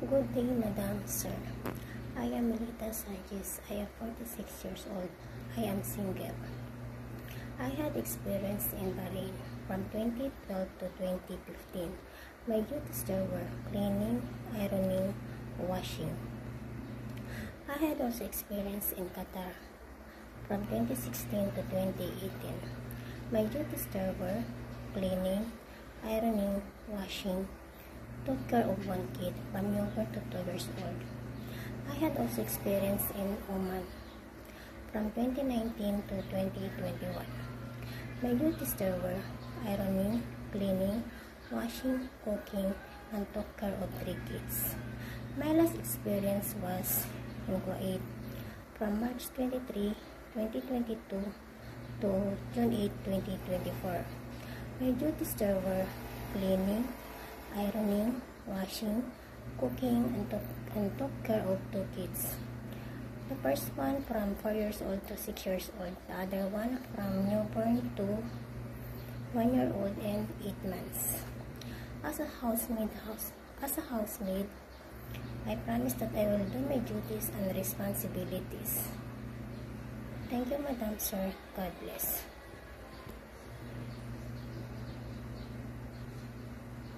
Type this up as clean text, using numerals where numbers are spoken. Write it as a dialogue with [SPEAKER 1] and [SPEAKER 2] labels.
[SPEAKER 1] Good day, Madam, Sir. I am Melita Sanchez. I am 46 years old. I am single. I had experience in Bahrain from 2012 to 2015. My duties there were cleaning, ironing, washing. I had also experience in Qatar from 2016 to 2018. My duties there were cleaning, ironing, washing, took care of one kid from younger to 2 years old. I had also experience in Oman from 2019 to 2021. My duties there were ironing, cleaning, washing, cooking, and took care of 3 kids. My last experience was in Kuwait from March 23, 2022 to June 8, 2024. My duties there were cleaning, ironing, washing, cooking, and took care of 2 kids. The first one from 4 years old to 6 years old. The other one from newborn to 1 year old and 8 months. As a housemaid, I promise that I will do my duties and responsibilities. Thank you, Madam, Sir. God bless.